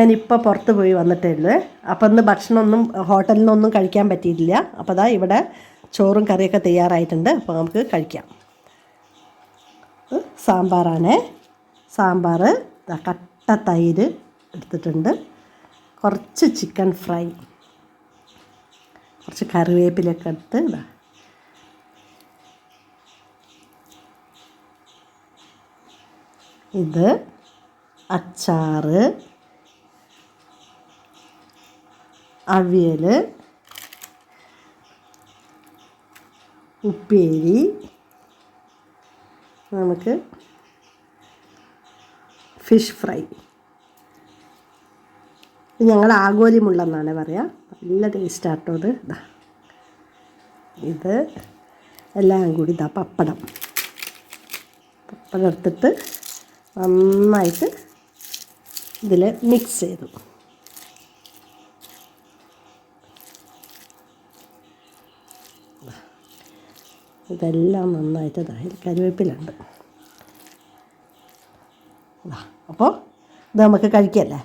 ഞാനിപ്പോൾ പുറത്ത് പോയി വന്നിട്ടേ ഉള്ളൂ. അപ്പം ഇന്ന് ഭക്ഷണമൊന്നും ഹോട്ടലിൽ നിന്നൊന്നും കഴിക്കാൻ പറ്റിയിട്ടില്ല. അപ്പോൾ അതാ ഇവിടെ ചോറും കറിയൊക്കെ തയ്യാറായിട്ടുണ്ട്. അപ്പോൾ നമുക്ക് കഴിക്കാം. സാമ്പാറാണ്. സാമ്പാർ, കട്ട തൈര് എടുത്തിട്ടുണ്ട്, കുറച്ച് ചിക്കൻ ഫ്രൈ, കുറച്ച് കറിവേപ്പിലൊക്കെ എടുത്ത് ഇത് അച്ചാറ്, അവിയൽ, ഉപ്പേരി, നമുക്ക് ഫിഷ് ഫ്രൈ. ഞങ്ങൾ ആഗോലി മുള്ളെന്നാണ് പറയുക. നല്ല ടേസ്റ്റാട്ടോ ഇത്. ഇത് എല്ലാം കൂടി പപ്പടം എടുത്തിട്ട് നന്നായിട്ട് ഇതിൽ മിക്സ് ചെയ്തു. ഇതെല്ലാം നന്നായിട്ട് കറിവേപ്പിലുണ്ട്. അപ്പോൾ ഇത് നമുക്ക് കഴിക്കല്ലേ.